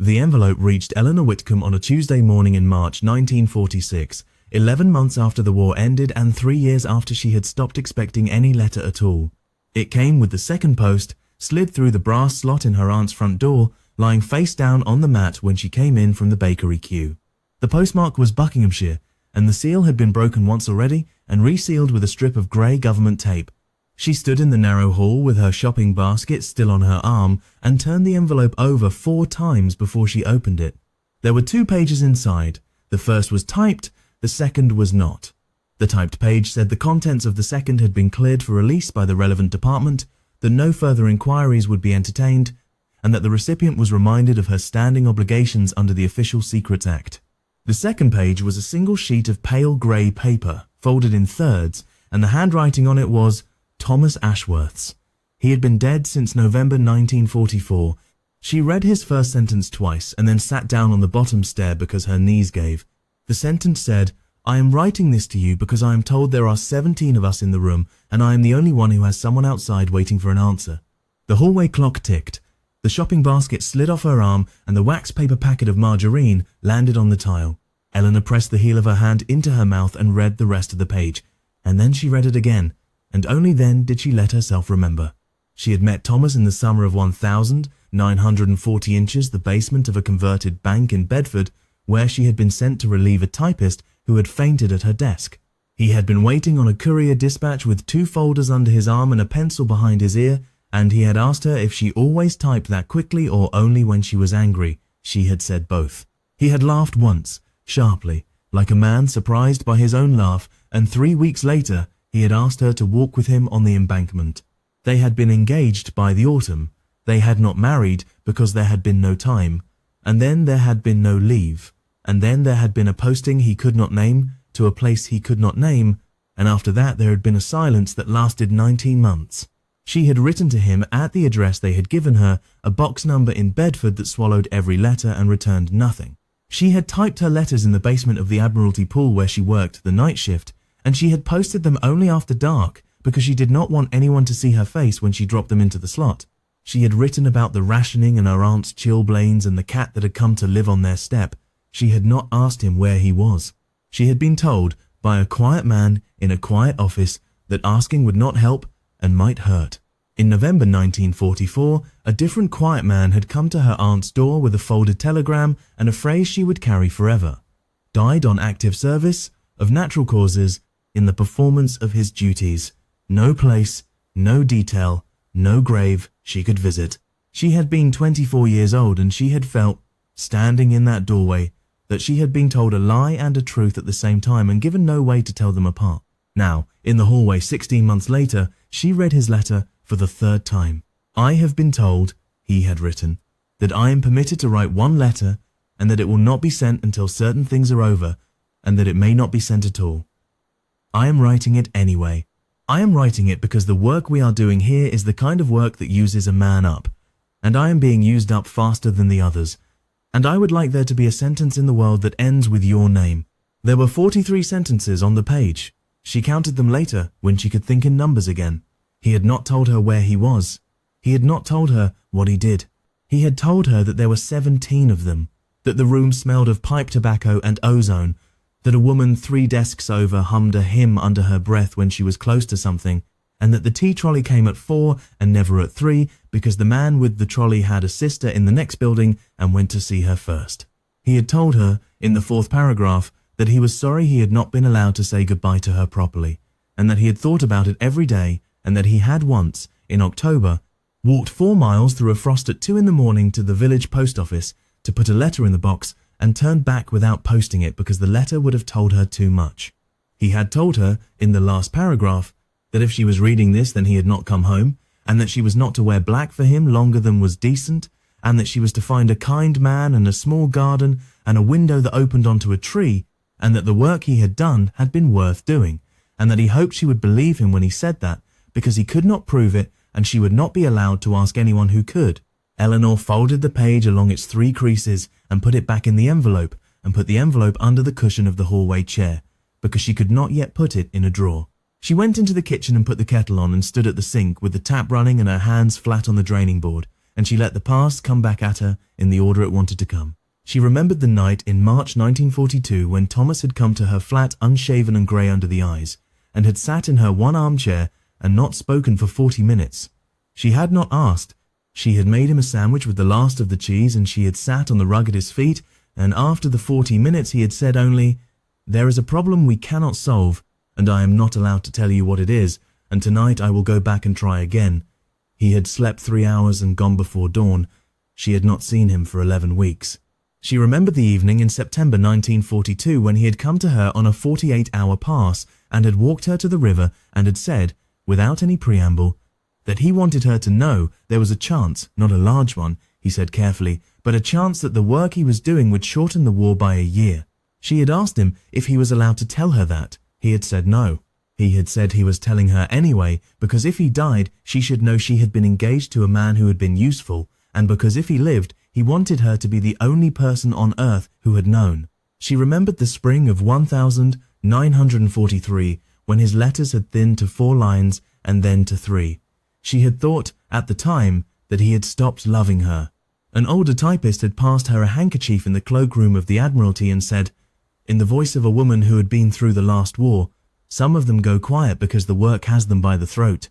The envelope reached Eleanor Whitcomb on a Tuesday morning in March 1946, 11 months after the war ended and 3 years after she had stopped expecting any letter at all. It came with the second post, slid through the brass slot in her aunt's front door, lying face down on the mat when she came in from the bakery queue. The postmark was Buckinghamshire, and the seal had been broken once already and resealed with a strip of grey government tape. She stood in the narrow hall with her shopping basket still on her arm and turned the envelope over 4 times before she opened it. There were 2 pages inside. The first was typed, the second was not. The typed page said the contents of the second had been cleared for release by the relevant department, that no further inquiries would be entertained, and that the recipient was reminded of her standing obligations under the Official Secrets Act. The second page was a single sheet of pale grey paper, folded in thirds, and the handwriting on it was Thomas Ashworth's. He had been dead since November 1944. She read his first sentence twice and then sat down on the bottom stair because her knees gave. The sentence said, "I am writing this to you because I am told there are 17 of us in the room and I am the only one who has someone outside waiting for an answer." The hallway clock ticked. The shopping basket slid off her arm and the wax paper packet of margarine landed on the tile. Eleanor pressed the heel of her hand into her mouth and read the rest of the page. And then she read it again, and only then did she let herself remember. She had met Thomas in the summer of 1940 inches, the basement of a converted bank in Bedford, where she had been sent to relieve a typist who had fainted at her desk. He had been waiting on a courier dispatch with 2 folders under his arm and a pencil behind his ear, and he had asked her if she always typed that quickly or only when she was angry. She had said both. He had laughed once, sharply, like a man surprised by his own laugh, and 3 weeks later he had asked her to walk with him on the embankment. They had been engaged by the autumn. They had not married because there had been no time, and then there had been no leave, and then there had been a posting he could not name to a place he could not name, and after that there had been a silence that lasted 19 months. She had written to him at the address they had given her, a box number in Bedford that swallowed every letter and returned nothing. She had typed her letters in the basement of the Admiralty Pool where she worked the night shift, and she had posted them only after dark because she did not want anyone to see her face when she dropped them into the slot. She had written about the rationing and her aunt's chilblains and the cat that had come to live on their step. She had not asked him where he was. She had been told by a quiet man in a quiet office that asking would not help and might hurt. In November 1944, a different quiet man had come to her aunt's door with a folded telegram and a phrase she would carry forever. Died on active service, of natural causes, in the performance of his duties. No place, no detail, no grave she could visit. She had been 24 years old and she had felt, standing in that doorway, that she had been told a lie and a truth at the same time and given no way to tell them apart. Now, in the hallway 16 months later, she read his letter for the 3rd time. "I have been told," he had written, "that I am permitted to write 1 letter and that it will not be sent until certain things are over and that it may not be sent at all. I am writing it anyway. I am writing it because the work we are doing here is the kind of work that uses a man up, and I am being used up faster than the others, and I would like there to be a sentence in the world that ends with your name." There were 43 sentences on the page. She counted them later when she could think in numbers again. He had not told her where he was. He had not told her what he did. He had told her that there were 17 of them, that the room smelled of pipe tobacco and ozone, that a woman 3 desks over hummed a hymn under her breath when she was close to something, and that the tea trolley came at 4 and never at 3 because the man with the trolley had a sister in the next building and went to see her first. He had told her, in the 4th paragraph, that he was sorry he had not been allowed to say goodbye to her properly, and that he had thought about it every day, and that he had once, in October, walked 4 miles through a frost at 2 in the morning to the village post office to put a letter in the box and turned back without posting it because the letter would have told her too much. He had told her, in the last paragraph, that if she was reading this then he had not come home, and that she was not to wear black for him longer than was decent, and that she was to find a kind man and a small garden and a window that opened onto a tree, and that the work he had done had been worth doing, and that he hoped she would believe him when he said that, because he could not prove it and she would not be allowed to ask anyone who could. Eleanor folded the page along its 3 creases and put it back in the envelope and put the envelope under the cushion of the hallway chair, because she could not yet put it in a drawer. She went into the kitchen and put the kettle on and stood at the sink with the tap running and her hands flat on the draining board, and she let the past come back at her in the order it wanted to come. She remembered the night in March 1942 when Thomas had come to her flat unshaven and grey under the eyes, and had sat in her one armchair and not spoken for 40 minutes. She had not asked. She had made him a sandwich with the last of the cheese, and she had sat on the rug at his feet, and after the 40 minutes he had said only, "There is a problem we cannot solve, and I am not allowed to tell you what it is, and tonight I will go back and try again." He had slept 3 hours and gone before dawn. She had not seen him for 11 weeks. She remembered the evening in September 1942 when he had come to her on a 48-hour pass and had walked her to the river and had said, without any preamble, that he wanted her to know there was a chance, not a large one, he said carefully, but a chance that the work he was doing would shorten the war by a year. She had asked him if he was allowed to tell her that. He had said no. He had said he was telling her anyway because if he died, she should know she had been engaged to a man who had been useful, and because if he lived, he wanted her to be the only person on earth who had known. She remembered the spring of 1943 when his letters had thinned to 4 lines and then to 3. She had thought, at the time, that he had stopped loving her. An older typist had passed her a handkerchief in the cloakroom of the Admiralty and said, in the voice of a woman who had been through the last war, "Some of them go quiet because the work has them by the throat.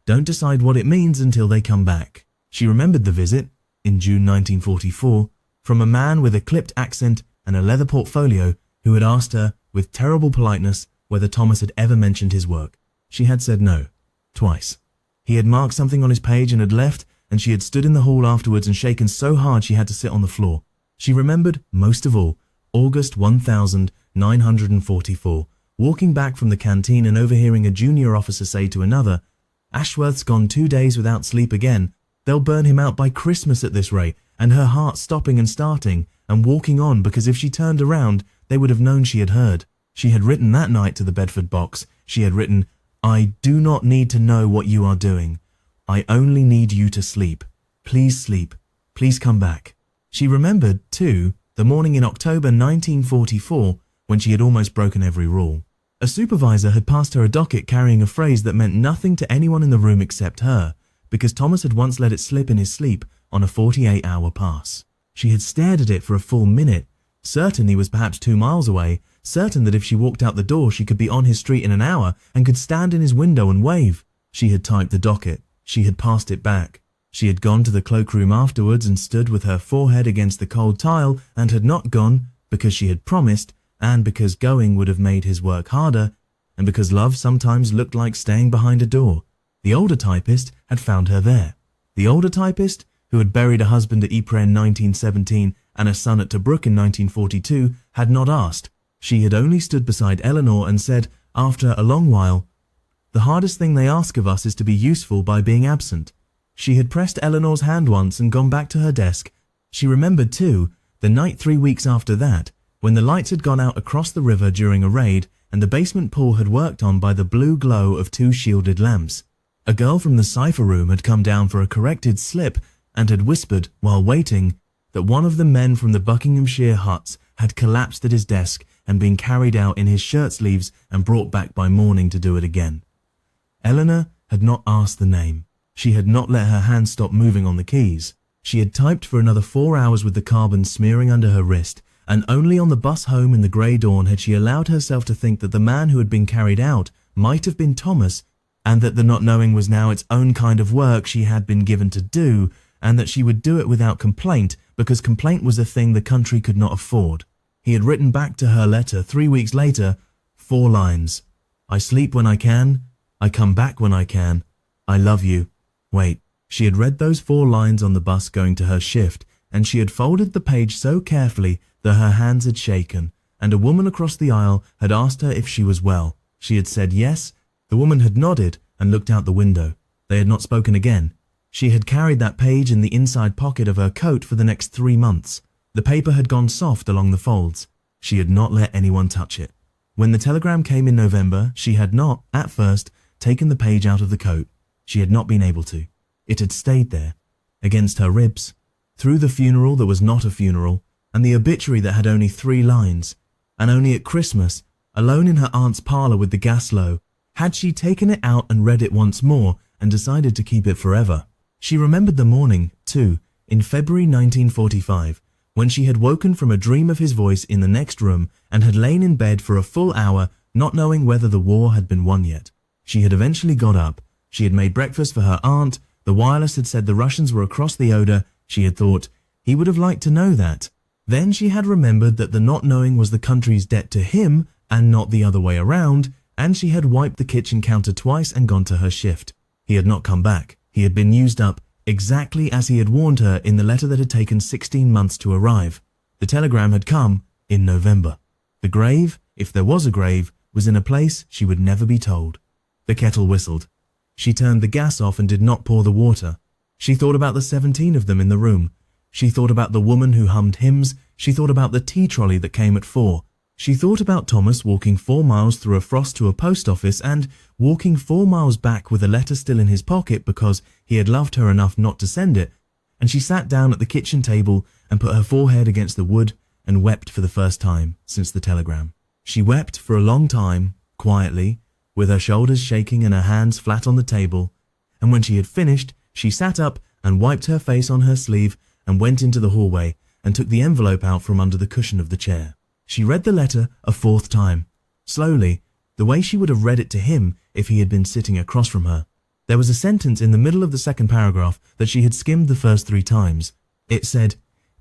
Don't decide what it means until they come back." She remembered the visit, in June 1944, from a man with a clipped accent and a leather portfolio who had asked her, with terrible politeness, whether Thomas had ever mentioned his work. She had said no, twice. He had marked something on his page and had left, and she had stood in the hall afterwards and shaken so hard she had to sit on the floor. She remembered, most of all, August 1944, walking back from the canteen and overhearing a junior officer say to another, "Ashworth's gone 2 days without sleep again. They'll burn him out by Christmas at this rate," and her heart stopping and starting and walking on because if she turned around, they would have known she had heard. She had written that night to the Bedford box. She had written, "I do not need to know what you are doing. I only need you to sleep. Please sleep. Please come back." She remembered, too, the morning in October 1944 when she had almost broken every rule. A supervisor had passed her a docket carrying a phrase that meant nothing to anyone in the room except her, because Thomas had once let it slip in his sleep on a 48-hour pass. She had stared at it for a full minute, certain he was perhaps 2 miles away, certain that if she walked out the door she could be on his street in an hour and could stand in his window and wave. She had typed the docket. She had passed it back. She had gone to the cloakroom afterwards and stood with her forehead against the cold tile and had not gone because she had promised, and because going would have made his work harder, and because love sometimes looked like staying behind a door. The older typist had found her there. The older typist, who had buried a husband at Ypres in 1917 and a son at Tobruk in 1942, had not asked. She had only stood beside Eleanor and said, after a long while, "The hardest thing they ask of us is to be useful by being absent." She had pressed Eleanor's hand once and gone back to her desk. She remembered, too, the night 3 weeks after that, when the lights had gone out across the river during a raid and the basement pool had worked on by the blue glow of 2 shielded lamps. A girl from the cipher room had come down for a corrected slip and had whispered, while waiting, that one of the men from the Buckinghamshire huts had collapsed at his desk and been carried out in his shirt sleeves and brought back by morning to do it again. Eleanor had not asked the name. She had not let her hand stop moving on the keys. She had typed for another 4 hours with the carbon smearing under her wrist, and only on the bus home in the grey dawn had she allowed herself to think that the man who had been carried out might have been Thomas, and that the not knowing was now its own kind of work she had been given to do, and that she would do it without complaint, because complaint was a thing the country could not afford. He had written back to her letter 3 weeks later, 4 lines. "I sleep when I can. I come back when I can. I love you. Wait." She had read those 4 lines on the bus going to her shift, and she had folded the page so carefully that her hands had shaken, and a woman across the aisle had asked her if she was well. She had said yes. The woman had nodded and looked out the window. They had not spoken again. She had carried that page in the inside pocket of her coat for the next 3 months. The paper had gone soft along the folds. She had not let anyone touch it. When the telegram came in November, she had not, at first, taken the page out of the coat. She had not been able to. It had stayed there, against her ribs, through the funeral that was not a funeral, and the obituary that had only 3 lines. And only at Christmas, alone in her aunt's parlour with the gas low, had she taken it out and read it once more and decided to keep it forever. She remembered the morning, 2, in February 1945, when she had woken from a dream of his voice in the next room and had lain in bed for a full hour, not knowing whether the war had been won yet. She had eventually got up. She had made breakfast for her aunt. The wireless had said the Russians were across the Oder. She had thought, he would have liked to know that. Then she had remembered that the not knowing was the country's debt to him and not the other way around, and she had wiped the kitchen counter twice and gone to her shift. He had not come back. He had been used up, exactly as he had warned her in the letter that had taken 16 months to arrive. The telegram had come in November. The grave, if there was a grave, was in a place she would never be told. The kettle whistled. She turned the gas off and did not pour the water. She thought about the 17 of them in the room. She thought about the woman who hummed hymns. She thought about the tea trolley that came at 4. She thought about Thomas walking 4 miles through a frost to a post office and walking 4 miles back with a letter still in his pocket because he had loved her enough not to send it. And she sat down at the kitchen table and put her forehead against the wood and wept for the first time since the telegram. She wept for a long time, quietly, with her shoulders shaking and her hands flat on the table. And when she had finished, she sat up and wiped her face on her sleeve and went into the hallway and took the envelope out from under the cushion of the chair. She read the letter a 4th time, slowly, the way she would have read it to him if he had been sitting across from her. There was a sentence in the middle of the second paragraph that she had skimmed the first 3 times. It said,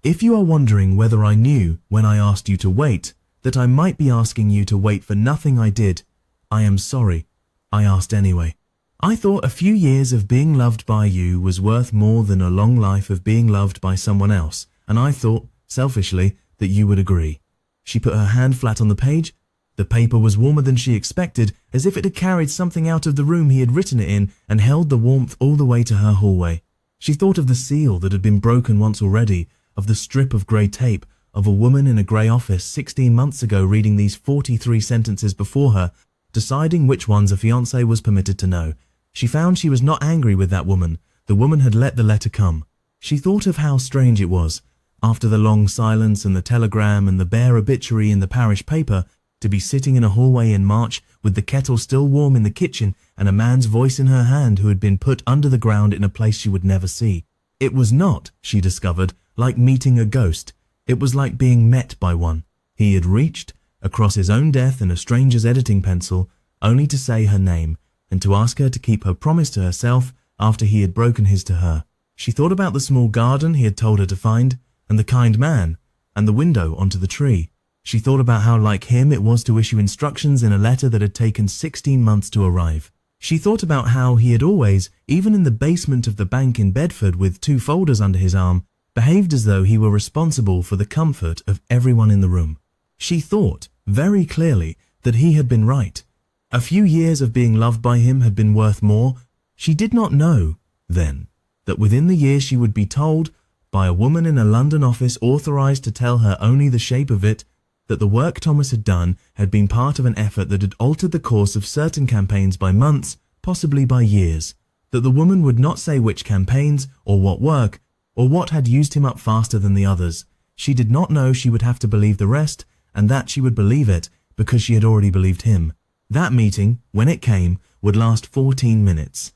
"If you are wondering whether I knew when I asked you to wait, that I might be asking you to wait for nothing I did, I am sorry. I asked anyway. I thought a few years of being loved by you was worth more than a long life of being loved by someone else, and I thought, selfishly, that you would agree." She put her hand flat on the page. The paper was warmer than she expected, as if it had carried something out of the room he had written it in and held the warmth all the way to her hallway. She thought of the seal that had been broken once already, of the strip of grey tape, of a woman in a grey office 16 months ago reading these 43 sentences before her, deciding which ones a fiancé was permitted to know. She found she was not angry with that woman. The woman had let the letter come. She thought of how strange it was, after the long silence and the telegram and the bare obituary in the parish paper, to be sitting in a hallway in March with the kettle still warm in the kitchen and a man's voice in her hand who had been put under the ground in a place she would never see. It was not, she discovered, like meeting a ghost. It was like being met by one. He had reached across his own death and a stranger's editing pencil, only to say her name and to ask her to keep her promise to herself after he had broken his to her. She thought about the small garden he had told her to find, and the kind man, and the window onto the tree. She thought about how like him it was to issue instructions in a letter that had taken 16 months to arrive. She thought about how he had always, even in the basement of the bank in Bedford with 2 folders under his arm, behaved as though he were responsible for the comfort of everyone in the room. She thought, very clearly, that he had been right. A few years of being loved by him had been worth more. She did not know, then, that within the year she would be told, by a woman in a London office authorized to tell her only the shape of it, that the work Thomas had done had been part of an effort that had altered the course of certain campaigns by months, possibly by years, that the woman would not say which campaigns, or what work, or what had used him up faster than the others. She did not know she would have to believe the rest, and that she would believe it because she had already believed him. That meeting, when it came, would last 14 minutes.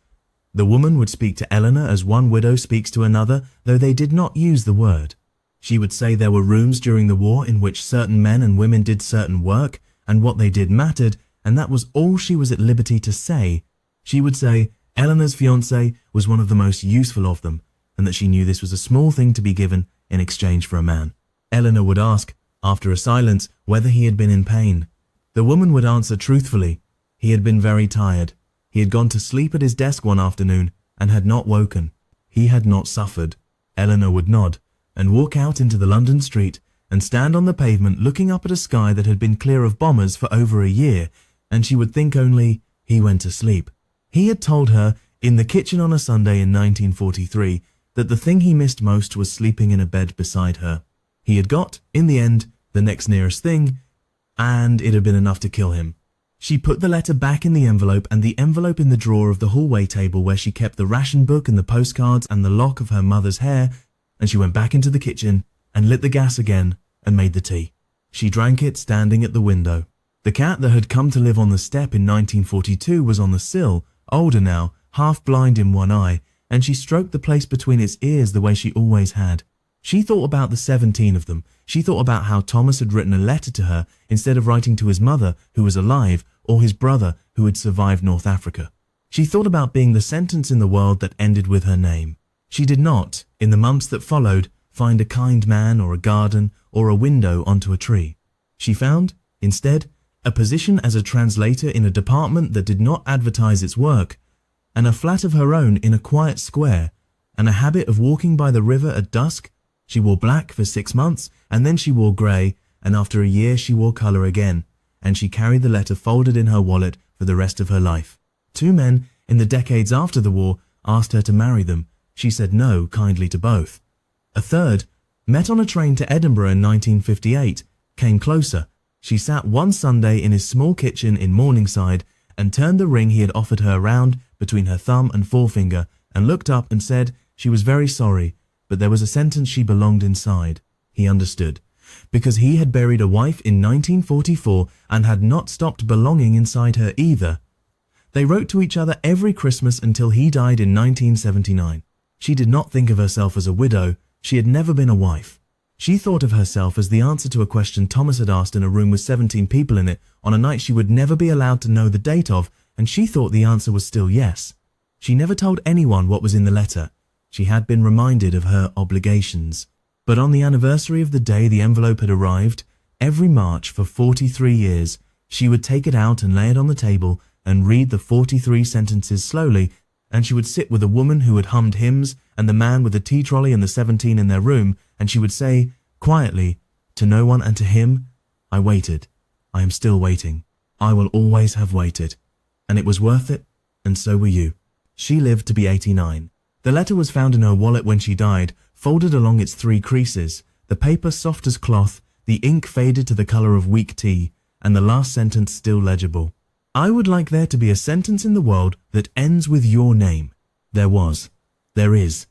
The woman would speak to Eleanor as one widow speaks to another, though they did not use the word. She would say there were rooms during the war in which certain men and women did certain work, and what they did mattered, and that was all she was at liberty to say. She would say Eleanor's fiancé was one of the most useful of them, and that she knew this was a small thing to be given in exchange for a man. Eleanor would ask, after a silence, whether he had been in pain. The woman would answer truthfully. He had been very tired. He had gone to sleep at his desk one afternoon and had not woken. He had not suffered. Eleanor would nod and walk out into the London street and stand on the pavement looking up at a sky that had been clear of bombers for over a year, and she would think only, he went to sleep. He had told her, in the kitchen on a Sunday in 1943, that the thing he missed most was sleeping in a bed beside her. He had got, in the end, the next nearest thing, and it had been enough to kill him. She put the letter back in the envelope and the envelope in the drawer of the hallway table where she kept the ration book and the postcards and the lock of her mother's hair, and she went back into the kitchen and lit the gas again and made the tea. She drank it standing at the window. The cat that had come to live on the step in 1942 was on the sill, older now, half blind in one eye, and she stroked the place between its ears the way she always had. She thought about the 17 of them. She thought about how Thomas had written a letter to her instead of writing to his mother, who was alive, or his brother, who had survived North Africa. She thought about being the sentence in the world that ended with her name. She did not, in the months that followed, find a kind man or a garden or a window onto a tree. She found, instead, a position as a translator in a department that did not advertise its work, and a flat of her own in a quiet square, and a habit of walking by the river at dusk. She wore black for 6 months, and then she wore grey, and after a year she wore colour again, and she carried the letter folded in her wallet for the rest of her life. 2 men, in the decades after the war, asked her to marry them. She said no kindly to both. A third, met on a train to Edinburgh in 1958, came closer. She sat one Sunday in his small kitchen in Morningside and turned the ring he had offered her round between her thumb and forefinger and looked up and said she was very sorry, but there was a sentence she belonged inside. He understood, because he had buried a wife in 1944 and had not stopped belonging inside her either. They wrote to each other every Christmas until he died in 1979. She did not think of herself as a widow. She had never been a wife. She thought of herself as the answer to a question Thomas had asked in a room with 17 people in it on a night she would never be allowed to know the date of, and she thought the answer was still yes. She never told anyone what was in the letter. She had been reminded of her obligations. But on the anniversary of the day the envelope had arrived, every March for 43 years, she would take it out and lay it on the table and read the 43 sentences slowly, and she would sit with a woman who had hummed hymns and the man with the tea trolley and the 17 in their room, and she would say, quietly, to no one and to him, I waited. I am still waiting. I will always have waited. And it was worth it, and so were you. She lived to be 89. The letter was found in her wallet when she died, folded along its 3 creases, the paper soft as cloth, the ink faded to the colour of weak tea, and the last sentence still legible. I would like there to be a sentence in the world that ends with your name. There was. There is.